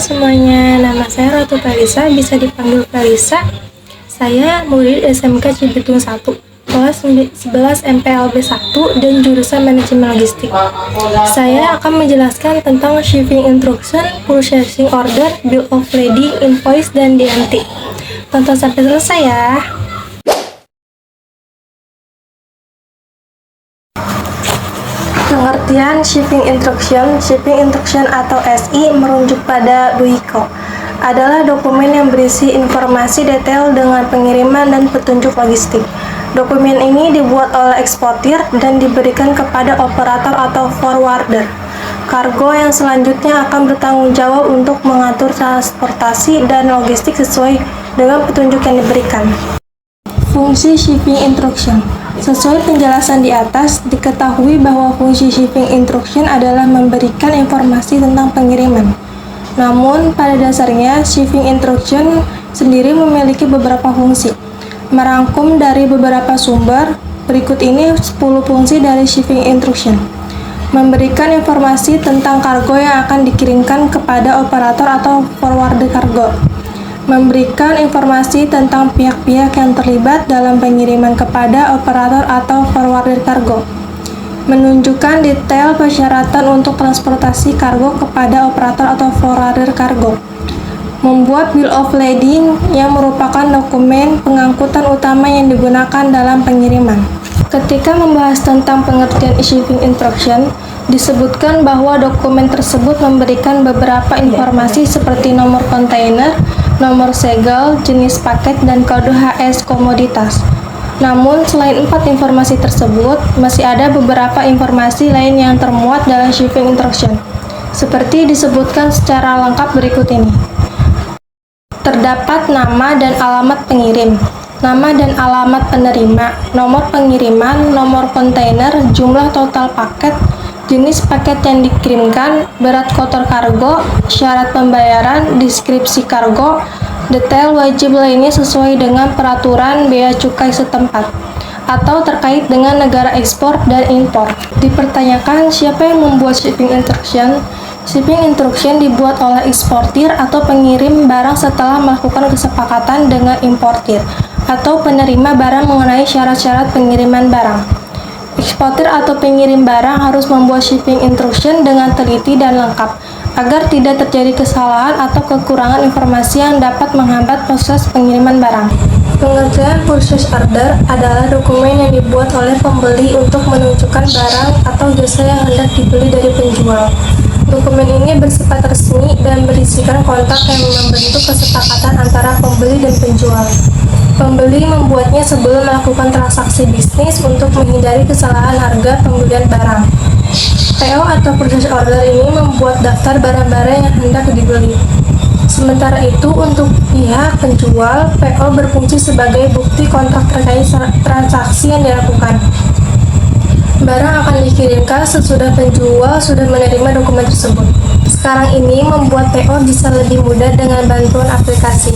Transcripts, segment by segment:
semuanya, nama saya Ratu Felisa, bisa dipanggil Felisa. Saya murid SMK Cibitung 1, kelas 11 MPLB 1 dan jurusan Manajemen Logistik. Saya akan menjelaskan tentang shipping instruction, purchasing order, bill of lading, invoice, dan DMT. Tonton sampai selesai ya. Pengertian shipping instruction atau SI merujuk pada BUIKO adalah dokumen yang berisi informasi detail dengan pengiriman dan petunjuk logistik. Dokumen ini dibuat oleh eksportir dan diberikan kepada operator atau forwarder kargo yang selanjutnya akan bertanggung jawab untuk mengatur transportasi dan logistik sesuai dengan petunjuk yang diberikan. Fungsi shipping instruction. Sesuai penjelasan di atas, diketahui bahwa fungsi shipping instruction adalah memberikan informasi tentang pengiriman. Namun, pada dasarnya, shipping instruction sendiri memiliki beberapa fungsi. Merangkum dari beberapa sumber, berikut ini 10 fungsi dari shipping instruction. Memberikan informasi tentang kargo yang akan dikirimkan kepada operator atau forwarder kargo. Memberikan informasi tentang pihak-pihak yang terlibat dalam pengiriman kepada operator atau forwarder kargo. Menunjukkan detail persyaratan untuk transportasi kargo kepada operator atau forwarder kargo. Membuat bill of lading yang merupakan dokumen pengangkutan utama yang digunakan dalam pengiriman. Ketika membahas tentang pengertian shipping instruction, disebutkan bahwa dokumen tersebut memberikan beberapa informasi seperti nomor kontainer, nomor segel, jenis paket, dan kode HS komoditas. Namun, selain 4 informasi tersebut, masih ada beberapa informasi lain yang termuat dalam shipping instruction, seperti disebutkan secara lengkap berikut ini. Terdapat nama dan alamat pengirim, nama dan alamat penerima, nomor pengiriman, nomor kontainer, jumlah total paket, jenis paket yang dikirimkan, berat kotor kargo, syarat pembayaran, deskripsi kargo, detail wajib lainnya sesuai dengan peraturan bea cukai setempat, atau terkait dengan negara ekspor dan impor. Dipertanyakan siapa yang membuat shipping instruction? Shipping instruction dibuat oleh eksportir atau pengirim barang setelah melakukan kesepakatan dengan importir atau penerima barang mengenai syarat-syarat pengiriman barang. Eksportir atau pengirim barang harus membuat shipping instruction dengan teliti dan lengkap, agar tidak terjadi kesalahan atau kekurangan informasi yang dapat menghambat proses pengiriman barang. Pengertian purchase order adalah dokumen yang dibuat oleh pembeli untuk menunjukkan barang atau jasa yang hendak dibeli dari penjual. Dokumen ini bersifat resmi dan berisikan kontak yang membentuk kesepakatan antara pembeli dan penjual. Pembeli membuatnya sebelum melakukan transaksi bisnis untuk menghindari kesalahan harga pembelian barang. PO atau purchase order ini membuat daftar barang-barang yang hendak dibeli. Sementara itu, untuk pihak penjual, PO berfungsi sebagai bukti kontrak terkait transaksi yang dilakukan. Barang akan dikirimkan sesudah penjual sudah menerima dokumen tersebut. Sekarang ini membuat PO bisa lebih mudah dengan bantuan aplikasi.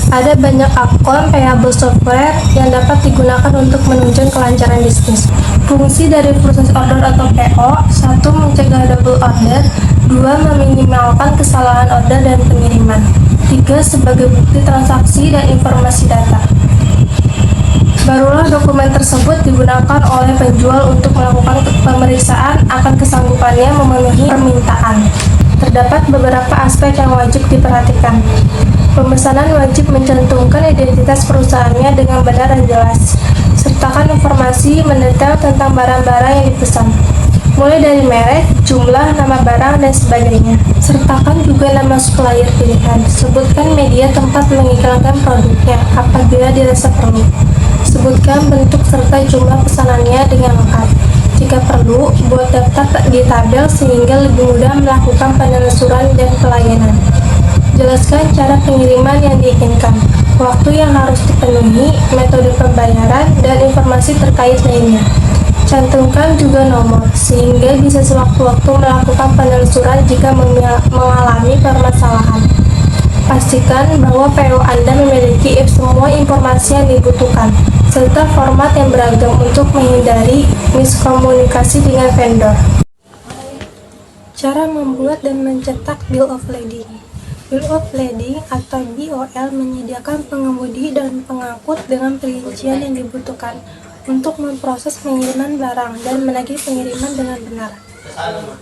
Ada banyak akun payable software yang dapat digunakan untuk menunjang kelancaran bisnis. Fungsi dari purchase order atau PO: 1. Mencegah double order, 2. Meminimalkan kesalahan order dan pengiriman, 3. Sebagai bukti transaksi dan informasi data. Barulah dokumen tersebut digunakan oleh penjual untuk melakukan pemeriksaan akan kesanggupannya memenuhi permintaan. Terdapat beberapa aspek yang wajib diperhatikan. Pemesanan wajib mencantumkan identitas perusahaannya dengan benar dan jelas. Sertakan informasi mendetail tentang barang-barang yang dipesan, mulai dari merek, jumlah, nama barang, dan sebagainya. Sertakan juga nama supplier pilihan. Sebutkan media tempat mengiklankan produknya apabila dirasa perlu. Sebutkan bentuk serta jumlah pesanannya dengan lengkap. Jika perlu, buat daftar di tabel sehingga lebih mudah melakukan penelusuran dan pelayanan. Jelaskan cara pengiriman yang diinginkan, waktu yang harus dipenuhi, metode pembayaran, dan informasi terkait lainnya. Cantumkan juga nomor, sehingga bisa sewaktu-waktu melakukan penelusuran jika mengalami permasalahan. Pastikan bahwa PO Anda memiliki semua informasi yang dibutuhkan, serta format yang beragam untuk menghindari miskomunikasi dengan vendor. Cara membuat dan mencetak bill of lading. Bill of Lading atau BOL menyediakan pengemudi dan pengangkut dengan perincian yang dibutuhkan untuk memproses pengiriman barang dan menagih pengiriman dengan benar.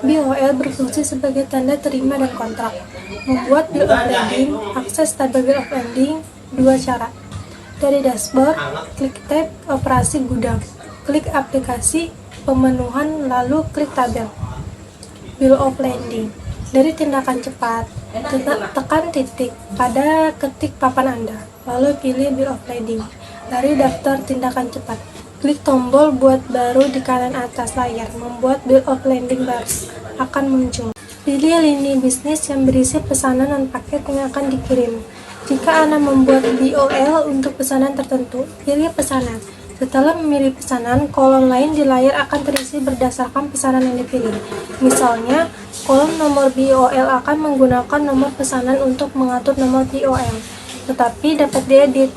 BOL berfungsi sebagai tanda terima dan kontrak. Membuat Bill of Lading, akses tabel Bill of Lading, dua cara. Dari dashboard, klik tab operasi gudang, klik aplikasi pemenuhan, lalu klik tabel Bill of Lading. Dari tindakan cepat, tekan titik pada ketik papan Anda, lalu pilih Bill of Lading. Dari daftar tindakan cepat, klik tombol buat baru di kanan atas layar, membuat Bill of Lading baru akan muncul. Pilih lini bisnis yang berisi pesanan dan paket yang akan dikirim. Jika Anda membuat BOL untuk pesanan tertentu, pilih pesanan. Setelah memilih pesanan, kolom lain di layar akan terisi berdasarkan pesanan yang dipilih. Misalnya, kolom nomor BOL akan menggunakan nomor pesanan untuk mengatur nomor BOL, tetapi dapat diedit.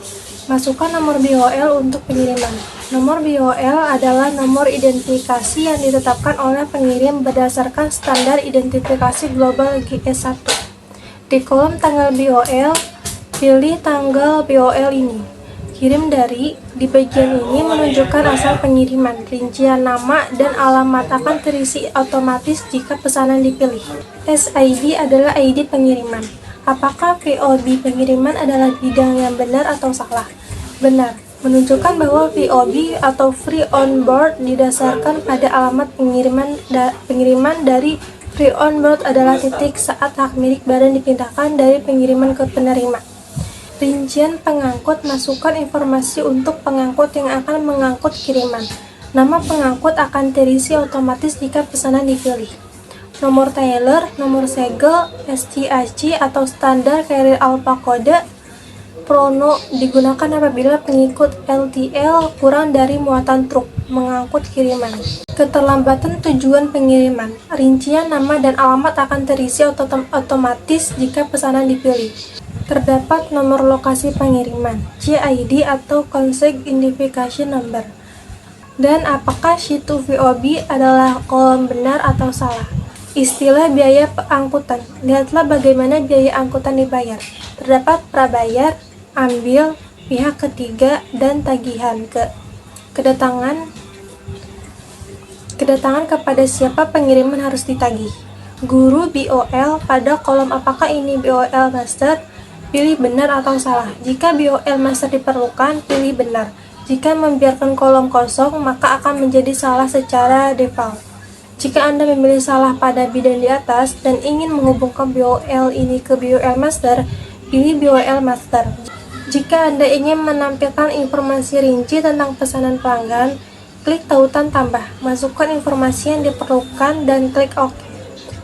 Masukkan nomor BOL untuk pengiriman. Nomor BOL adalah nomor identifikasi yang ditetapkan oleh pengirim berdasarkan standar identifikasi global GS1. Di kolom tanggal BOL, pilih tanggal BOL ini. Kirim dari, di bagian ini menunjukkan asal pengiriman, rincian nama, dan alamat akan terisi otomatis jika pesanan dipilih. SID adalah ID pengiriman. Apakah VOB pengiriman adalah bidang yang benar atau salah? Benar, menunjukkan bahwa VOB atau Free On Board didasarkan pada alamat pengiriman dari Free On Board adalah titik saat hak milik barang dipindahkan dari pengiriman ke penerima. Rincian pengangkut, masukkan informasi untuk pengangkut yang akan mengangkut kiriman. Nama pengangkut akan terisi otomatis jika pesanan dipilih. Nomor Taylor, nomor segel, STAC atau standar carrier alpha kode Prono digunakan apabila pengikut LTL kurang dari muatan truk mengangkut kiriman. Keterlambatan tujuan pengiriman, rincian nama dan alamat akan terisi otomatis jika pesanan dipilih. Terdapat nomor lokasi pengiriman, CID atau Consegue Identification Number. Dan apakah situ VOB adalah kolom benar atau salah? Istilah biaya angkutan. Lihatlah bagaimana biaya angkutan dibayar. Terdapat prabayar, ambil, pihak ketiga, dan tagihan. Kedatangan kepada siapa pengiriman harus ditagih. Guru BOL pada kolom apakah ini BOL master, pilih benar atau salah. Jika BOL master diperlukan, pilih benar. Jika membiarkan kolom kosong, maka akan menjadi salah secara default. Jika Anda memilih salah pada bidang di atas dan ingin menghubungkan BOL ini ke BOL master, pilih BOL master. Jika Anda ingin menampilkan informasi rinci tentang pesanan pelanggan, klik tautan tambah, masukkan informasi yang diperlukan dan klik OK.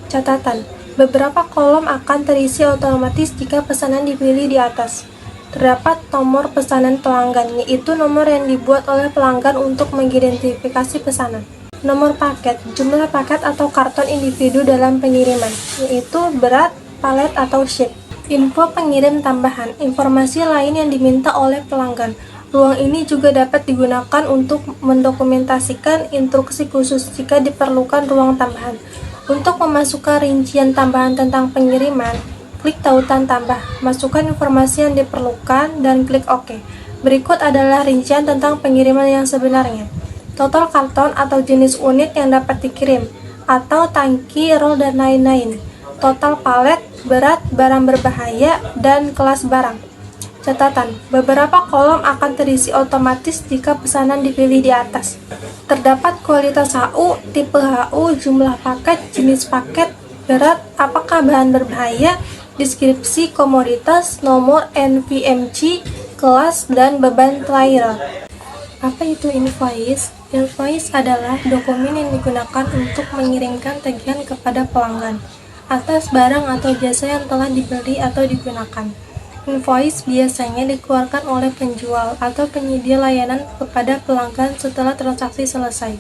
Catatan, beberapa kolom akan terisi otomatis jika pesanan dipilih di atas. Terdapat nomor pesanan pelanggan, yaitu nomor yang dibuat oleh pelanggan untuk mengidentifikasi pesanan. Nomor paket, jumlah paket atau karton individu dalam pengiriman, yaitu berat, palet, atau sheet. Info pengirim tambahan, informasi lain yang diminta oleh pelanggan. Ruang ini juga dapat digunakan untuk mendokumentasikan instruksi khusus jika diperlukan ruang tambahan. Untuk memasukkan rincian tambahan tentang pengiriman, klik tautan tambah, masukkan informasi yang diperlukan, dan klik OK. Berikut adalah rincian tentang pengiriman yang sebenarnya. Total karton atau jenis unit yang dapat dikirim, atau tangki, roll, dan lain-lain. Total palet, berat, barang berbahaya, dan kelas barang. Catatan, beberapa kolom akan terisi otomatis jika pesanan dipilih di atas. Terdapat kualitas HU, tipe HU, jumlah paket, jenis paket, berat, apakah bahan berbahaya, deskripsi komoditas, nomor NVMC, kelas, dan beban trailer. Apa itu invoice? Invoice adalah dokumen yang digunakan untuk mengirimkan tagihan kepada pelanggan atas barang atau jasa yang telah dibeli atau digunakan. Invoice biasanya dikeluarkan oleh penjual atau penyedia layanan kepada pelanggan setelah transaksi selesai.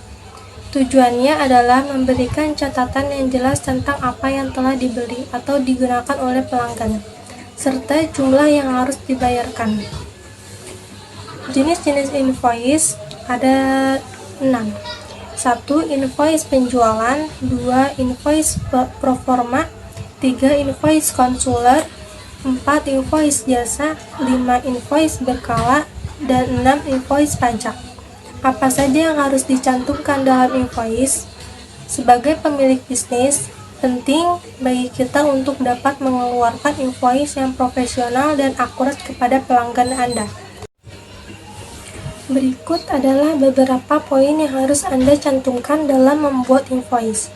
Tujuannya adalah memberikan catatan yang jelas tentang apa yang telah dibeli atau digunakan oleh pelanggan, serta jumlah yang harus dibayarkan. Jenis-jenis invoice ada 6. 1. Invoice penjualan. 2. Invoice proforma. 3. Invoice konsuler. 4 invoice jasa, 5 invoice berkala, dan 6 invoice pajak. Apa saja yang harus dicantumkan dalam invoice? Sebagai pemilik bisnis, penting bagi kita untuk dapat mengeluarkan invoice yang profesional dan akurat kepada pelanggan Anda. Berikut adalah beberapa poin yang harus Anda cantumkan dalam membuat invoice.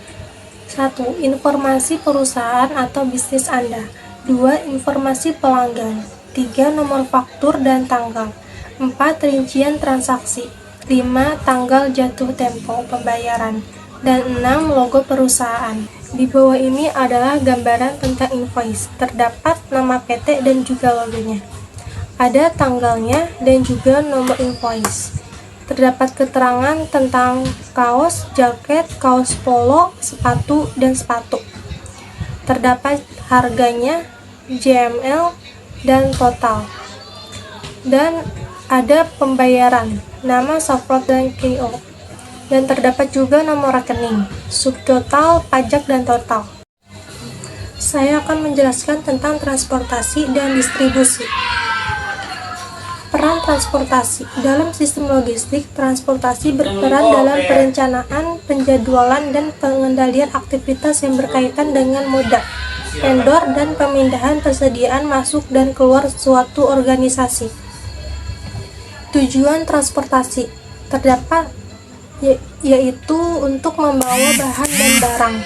1. Informasi perusahaan atau bisnis Anda. 2. Informasi pelanggan. 3. Nomor faktur dan tanggal. 4. Rincian transaksi. 5. Tanggal jatuh tempo pembayaran. Dan 6. Logo perusahaan. Di bawah ini adalah gambaran tentang invoice. Terdapat nama PT dan juga logonya. Ada tanggalnya dan juga nomor invoice. Terdapat keterangan tentang kaos, jaket, kaos polo, sepatu, dan sepatu. Terdapat harganya, JML, dan total. Dan ada pembayaran, nama subplot dan KO. Dan terdapat juga nomor rekening, subtotal, pajak, dan total. Saya akan menjelaskan tentang transportasi dan distribusi. Peran transportasi. Dalam sistem logistik, transportasi berperan dalam perencanaan, penjadwalan, dan pengendalian aktivitas yang berkaitan dengan moda, vendor, dan pemindahan persediaan masuk dan keluar suatu organisasi. Tujuan transportasi terdapat yaitu untuk membawa bahan dan barang,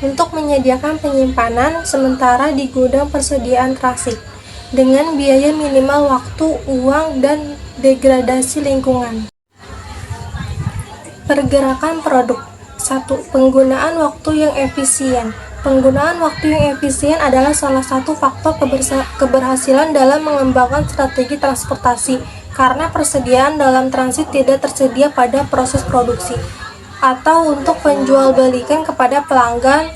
untuk menyediakan penyimpanan sementara di gudang persediaan transit, dengan biaya minimal waktu, uang, dan degradasi lingkungan. Pergerakan produk. 1. Penggunaan waktu yang efisien. Penggunaan waktu yang efisien adalah salah satu faktor keberhasilan dalam mengembangkan strategi transportasi, karena persediaan dalam transit tidak tersedia pada proses produksi atau untuk penjualbelikan kepada pelanggan.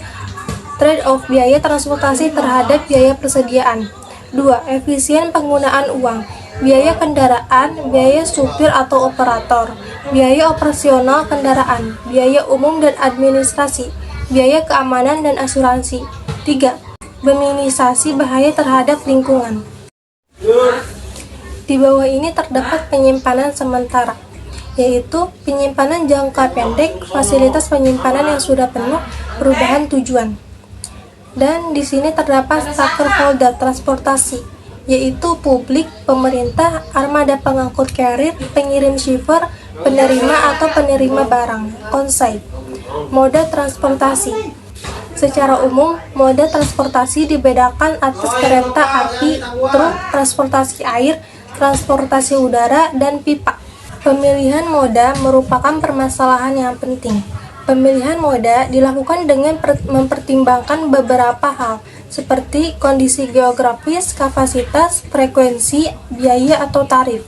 Trade-off biaya transportasi terhadap biaya persediaan. 2. Efisien penggunaan uang. Biaya kendaraan, biaya supir atau operator, biaya operasional kendaraan, biaya umum dan administrasi, biaya keamanan dan asuransi. 3. Minimalisasi bahaya terhadap lingkungan. Di bawah ini terdapat penyimpanan sementara, yaitu penyimpanan jangka pendek, fasilitas penyimpanan yang sudah penuh, perubahan tujuan. Dan di sini terdapat stakeholder transportasi, yaitu publik, pemerintah, armada pengangkut carrier, pengirim shipper, penerima atau penerima barang, consignee. Moda transportasi. Secara umum, moda transportasi dibedakan atas kereta api, truk, transportasi air, transportasi udara, dan pipa. Pemilihan moda merupakan permasalahan yang penting. Pemilihan moda dilakukan dengan mempertimbangkan beberapa hal, seperti kondisi geografis, kapasitas, frekuensi, biaya atau tarif,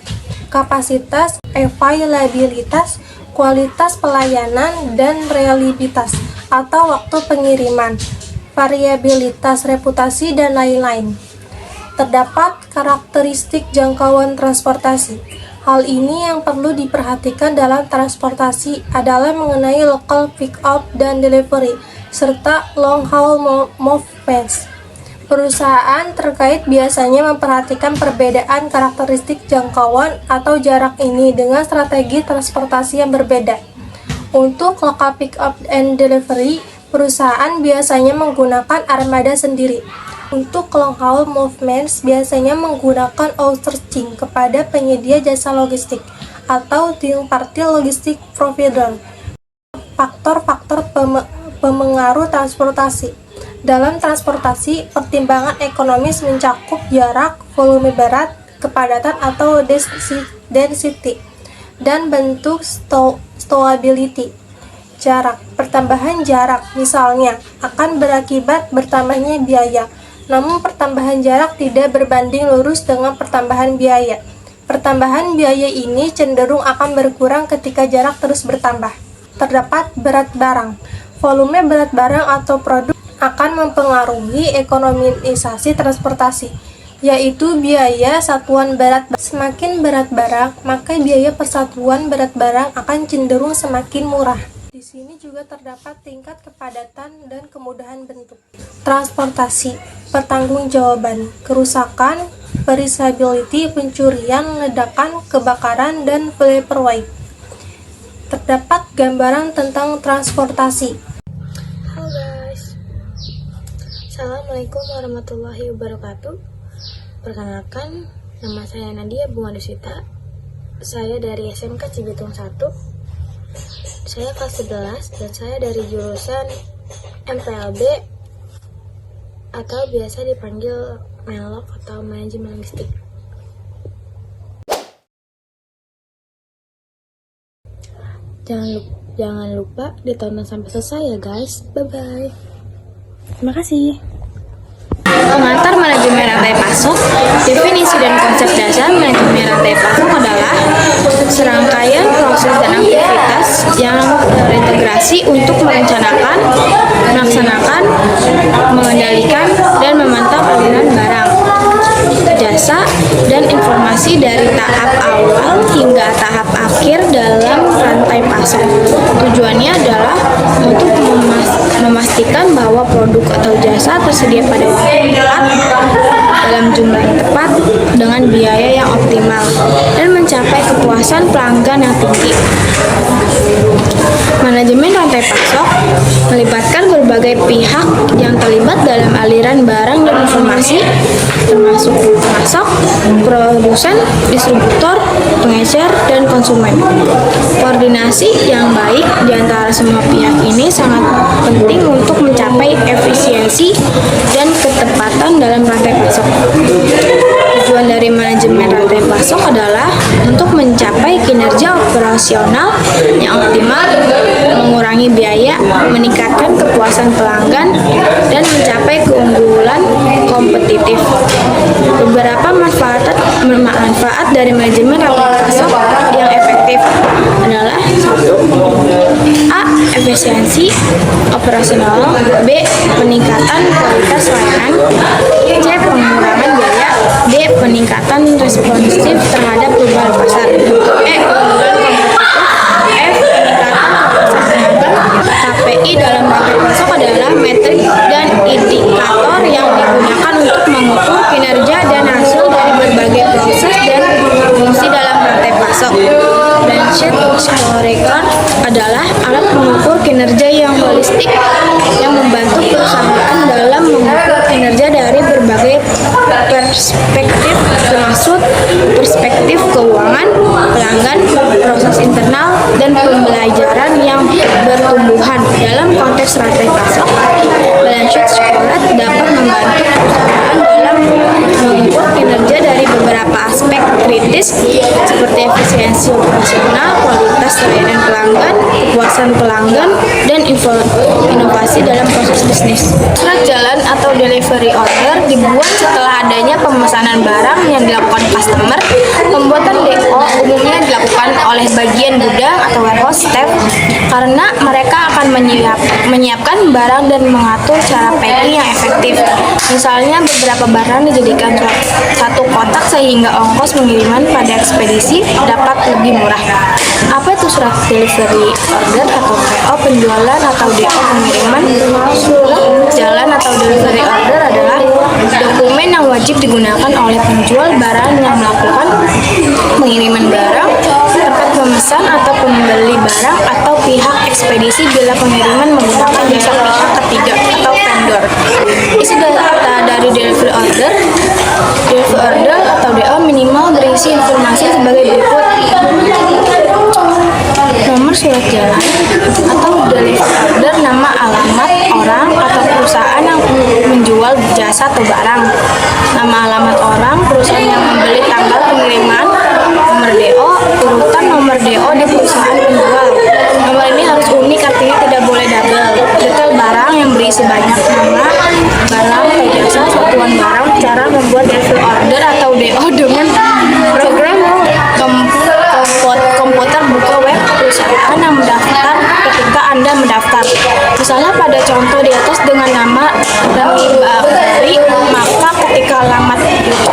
kapasitas, availabilitas, kualitas pelayanan, dan reliabilitas atau waktu pengiriman, variabilitas reputasi, dan lain-lain. Terdapat karakteristik jangkauan transportasi. Hal ini yang perlu diperhatikan dalam transportasi adalah mengenai local pick-up dan delivery, serta long-haul movements. Perusahaan terkait biasanya memperhatikan perbedaan karakteristik jangkauan atau jarak ini dengan strategi transportasi yang berbeda. Untuk local pick-up and delivery, perusahaan biasanya menggunakan armada sendiri. Untuk long-haul movements biasanya menggunakan outsourcing kepada penyedia jasa logistik atau third-party logistic provider. Faktor-faktor pemengaruh transportasi. Dalam transportasi, pertimbangan ekonomis mencakup jarak, volume berat, kepadatan atau density, dan bentuk stowability. Jarak. Pertambahan jarak, misalnya, akan berakibat bertambahnya biaya. Namun pertambahan jarak tidak berbanding lurus dengan pertambahan biaya. Pertambahan biaya ini cenderung akan berkurang ketika jarak terus bertambah. Terdapat berat barang. Volume berat barang atau produk akan mempengaruhi ekonomisasi transportasi, yaitu biaya satuan berat. Semakin berat barang, maka biaya persatuan berat barang akan cenderung semakin murah. Di sini juga terdapat tingkat kepadatan dan kemudahan bentuk. Transportasi, pertanggungjawaban, kerusakan, perisability, pencurian, ledakan, kebakaran, dan vaporwave. Terdapat gambaran tentang transportasi. Halo guys, Assalamualaikum warahmatullahi wabarakatuh. Perkenalkan, nama saya Nadia Bunga Desita. Saya dari SMK Cibitung 1. Saya kelas 11 dan saya dari jurusan MPLB atau biasa dipanggil Melok atau Manajemen Logistik. Jangan lupa ditonton sampai selesai ya guys. Bye bye. Terima kasih. Pengantar manajemen rantai pasok. Definisi dan konsep dasar manajemen rantai pasok adalah serangkaian proses dan aktivitas yang terintegrasi untuk merencanakan, melaksanakan, mengendalikan, dan memantau aliran barang, jasa, dan informasi dari tahap awal hingga tahap akhir dalam rantai pasok. Tujuannya adalah untuk memastikan bahwa produk atau jasa tersedia pada waktu yang tepat, dalam jumlah yang tepat, dengan biaya yang optimal, dan mencapai kepuasan pelanggan yang tinggi. Manajemen rantai pasok melibatkan berbagai pihak yang terlibat dalam aliran barang dan informasi, termasuk pemasok, produsen, distributor, pengecer, dan konsumen. Koordinasi yang baik di antara semua pihak ini sangat penting untuk mencapai efisiensi dan ketepatan dalam rantai pasok. Tujuan dari manajemen rantai pasok adalah untuk mencapai kinerja operasional yang optimal, mengurangi biaya, meningkatkan kepuasan pelanggan, dan mencapai keunggulan kompetitif. Beberapa manfaat dari manajemen rantai pasok yang efektif adalah 1. A. Efisiensi operasional. B. Peningkatan kualitas layanan. C. Pengurangan biaya. D. Peningkatan responsif terhadap perubahan pasar. E. Keunggulan kompetitif. F. Peningkatan kapasitas tenaga. KPI dalam rantai pasok adalah metrik dan indikator yang digunakan untuk mengukur kinerja dan hasil dari berbagai proses dan fungsi dalam rantai pasok. Dan sheet scorecard adalah alat mengukur kinerja yang holistik yang membantu perusahaan dalam mengukur kinerja dari berbagai perspektif, termasuk perspektif keuangan, pelanggan, proses internal, dan pembelajaran yang bertumbuhan. Dalam konteks rantai pasok, balance sheet scorecard dapat membantu perusahaan dalam mengukur kinerja dari beberapa aspek kritis seperti efisiensi operasional, kualitas layanan pelanggan, kepuasan pelanggan, dan inovasi dalam proses bisnis. Surat jalan atau delivery order dibuat setelah adanya pemesanan barang yang dilakukan customer. Pembuatan DO umumnya dilakukan oleh bagian gudang atau warehouse staff karena mereka akan menyiapkan barang dan mengatur cara packing yang efektif. Misalnya beberapa barang dijadikan satu kotak sehingga ongkos pengiriman pada ekspedisi dapat lebih murah. Apa itu surat delivery order atau PO penjualan atau DO pengiriman? Surat jalan atau delivery order adalah dokumen yang wajib digunakan oleh penjual barang yang melakukan pengiriman barang, tempat pemesan atau pembeli barang, atau pihak ekspedisi bila pengiriman menggunakan jasa pihak ketiga atau vendor. Isi data dari delivery order atau DO minimal berisi informasi sebagai berikut: nomor surat jalan atau delivery order, nama alamat orang atau perusahaan yang menjual jasa atau barang, nama alamat orang, perusahaan yang membeli, tanggal pengiriman, nomor DO, urutan nomor DO di perusahaan penjual. Nomor ini harus unik, artinya tidak boleh double. Detail barang yang berisi banyak nama, barang atau jasa, satuan barang, cara membuat delivery order atau DO dengan program komputer, buka web perusahaan yang mendaftar ketika Anda mendaftar. Misalnya pada contoh di atas dengan nama Remi Bakri, maka ketika alamat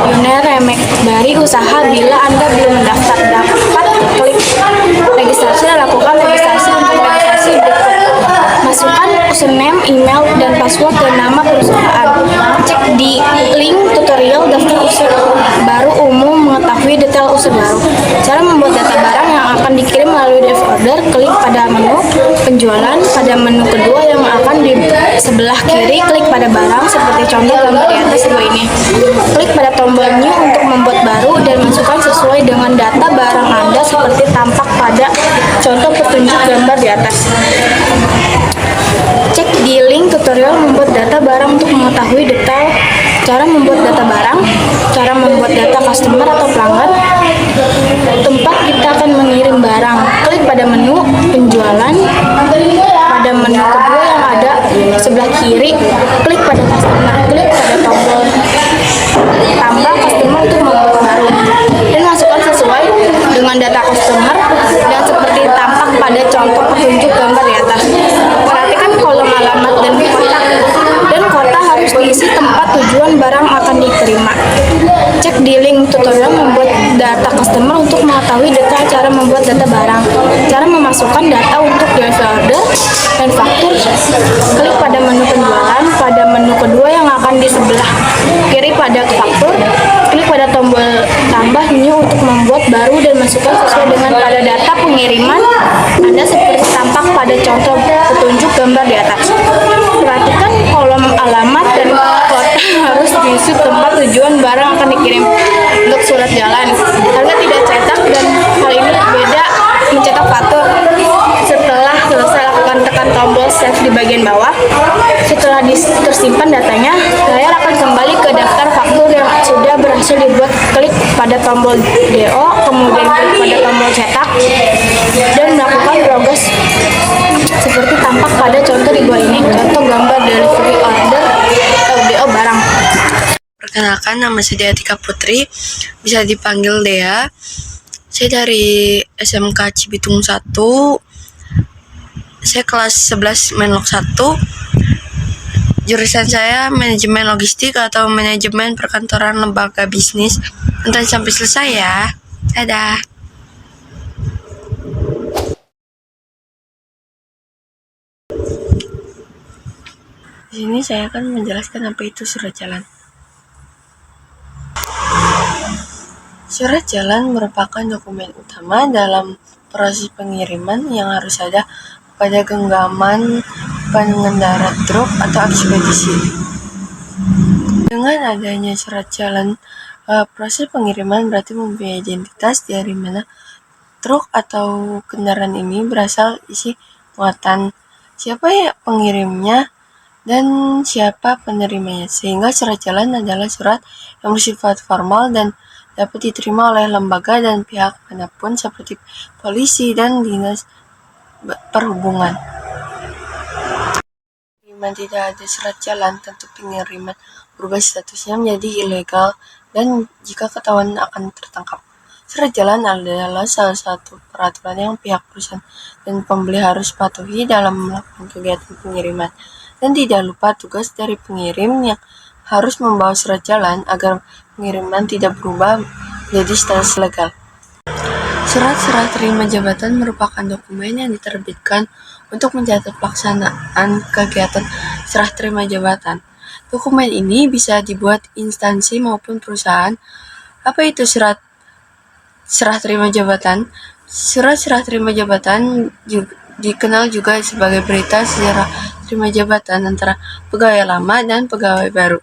Yuner Remek Bari usaha bila Anda belum mendaftar dapat klik registrasi dan lakukan registrasi untuk registrasi password dan nama perusahaan. Cek di link tutorial daftar user baru umum mengetahui detail user baru. Cara membuat data barang yang akan dikirim melalui dev order, klik pada menu penjualan. Pada menu kedua yang akan di sebelah kiri, klik pada barang seperti contoh gambar di atas dua ini. Klik pada tombol new untuk membuat baru dan masukkan sesuai dengan data barang Anda seperti tampak pada contoh petunjuk gambar di atas. Cek di link tutorial membuat data barang untuk mengetahui detail cara membuat data barang, cara membuat data customer atau pelanggan, tempat kita akan mengirim barang. Klik pada menu penjualan. Pada menu kedua yang ada sebelah kiri, klik pada customer. Klik pada tombol tambah customer untuk membuat baru dan masukkan sesuai dengan data customer dan seperti tampak pada contoh petunjuk gambar di atas. Perhatikan kolom alamat dan kota harus diisi tempat tujuan barang akan diterima. Cek di link tutorial membuat data customer untuk mengetahui detail cara membuat data barang, cara memasukkan data untuk delivery order dan faktur. Klik pada menu penjualan. Pada menu kedua yang akan di sebelah kiri pada faktur, klik pada tombol tambah new untuk membuat baru dan masukkan sesuai dengan pada data pengiriman Anda seperti tampak pada contoh petunjuk gambar di atas. Perhatikan kolom alamat dan kota harus diisi tempat tujuan barang akan dikirim. Untuk surat jalan, harga tidak cetak dan hal ini beda mencetak faktur. Setelah selesai, lakukan tekan tombol save di bagian bawah. Setelah tersimpan datanya, layar akan kembali ke daftar faktur yang sudah berhasil dibuat. Klik pada tombol DO, kemudian klik pada tombol cetak dan melakukan progres seperti tampak pada contoh di bawah ini. Contoh gambar delivery order DO barang. Perkenalkan, nama saya Atika Putri, bisa dipanggil Dea. Saya dari SMK Cibitung 1. Saya kelas 11 Menlog 1. Jurusan saya manajemen logistik atau manajemen perkantoran lembaga bisnis. Nonton sampai selesai ya. Dadah. Di sini saya akan menjelaskan apa itu surat jalan. Surat jalan merupakan dokumen utama dalam proses pengiriman yang harus ada pada genggaman pengendara truk atau ekspedisi. Dengan adanya surat jalan, proses pengiriman berarti mempunyai identitas dari mana truk atau kendaraan ini berasal, isi muatan, siapa ya pengirimnya, dan siapa penerimanya. Sehingga surat jalan adalah surat yang bersifat formal dan dapat diterima oleh lembaga dan pihak manapun seperti polisi dan dinas perhubungan. Pengiriman tidak ada surat jalan, tentu pengiriman berubah statusnya menjadi ilegal dan jika ketahuan akan tertangkap. Surat jalan adalah salah satu peraturan yang pihak perusahaan dan pembeli harus patuhi dalam melakukan kegiatan pengiriman. Dan tidak lupa tugas dari pengirim yang harus membawa surat jalan agar pengiriman tidak berubah menjadi status legal. Surat serah terima jabatan merupakan dokumen yang diterbitkan untuk mencatat pelaksanaan kegiatan serah terima jabatan. Dokumen ini bisa dibuat instansi maupun perusahaan. Apa itu surat serah terima jabatan? Surat serah terima jabatan dikenal juga sebagai berita serah terima jabatan antara pegawai lama dan pegawai baru.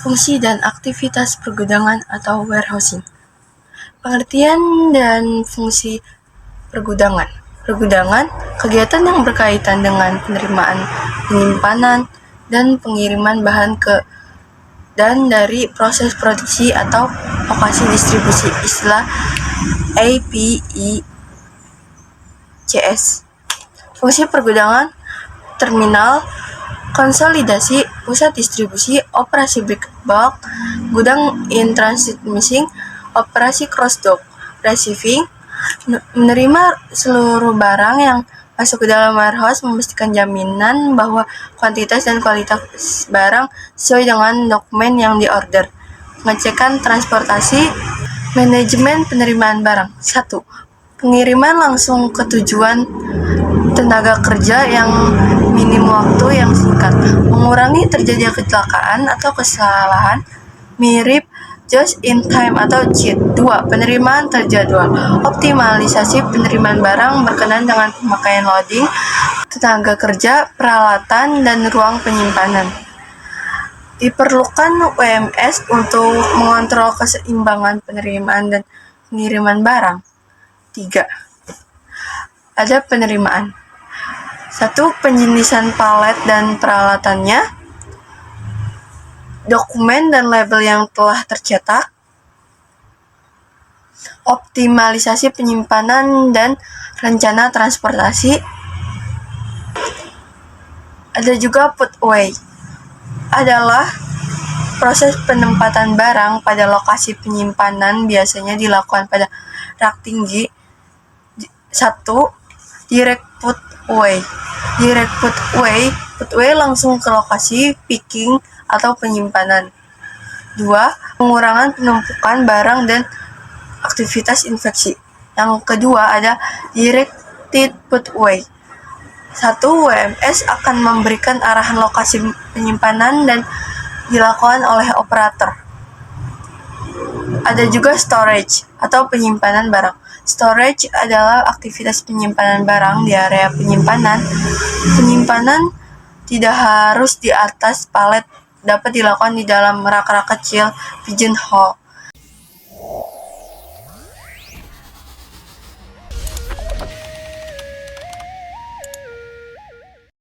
Fungsi dan aktivitas pergudangan atau warehousing. Pengertian dan fungsi pergudangan. Pergudangan, kegiatan yang berkaitan dengan penerimaan, penyimpanan, dan pengiriman bahan ke dan dari proses produksi atau lokasi distribusi, istilah APICS. Fungsi pergudangan, terminal, konsolidasi, pusat distribusi, operasi bulk, gudang in transit missing, operasi cross dock, receiving, menerima seluruh barang yang masuk ke dalam warehouse, memastikan jaminan bahwa kuantitas dan kualitas barang sesuai dengan dokumen yang diorder. Pengecekan transportasi, manajemen penerimaan barang. 1. Pengiriman langsung ke tujuan tenaga kerja yang minim waktu yang singkat, mengurangi terjadinya kecelakaan atau kesalahan, mirip just in time atau cheat. 2. Penerimaan terjadwal. Optimalisasi penerimaan barang berkenaan dengan pemakaian loading, tenaga kerja, peralatan, dan ruang penyimpanan. Diperlukan WMS untuk mengontrol keseimbangan penerimaan dan pengiriman barang. 3. Ada penerimaan. 1. Penjenisan palet dan peralatannya, dokumen dan label yang telah tercetak, optimalisasi penyimpanan dan rencana transportasi. Ada juga put away, adalah proses penempatan barang pada lokasi penyimpanan, biasanya dilakukan pada rak tinggi. 1. Direct put away. Direct put away langsung ke lokasi picking atau penyimpanan. 2. Pengurangan penumpukan barang dan aktivitas infeksi. Yang kedua ada directed put away. 1. WMS akan memberikan arahan lokasi penyimpanan dan dilakukan oleh operator. Ada juga storage atau penyimpanan barang. Storage adalah aktivitas penyimpanan barang di area penyimpanan. Penyimpanan tidak harus di atas palet, dapat dilakukan di dalam rak-rak kecil, pigeonhole,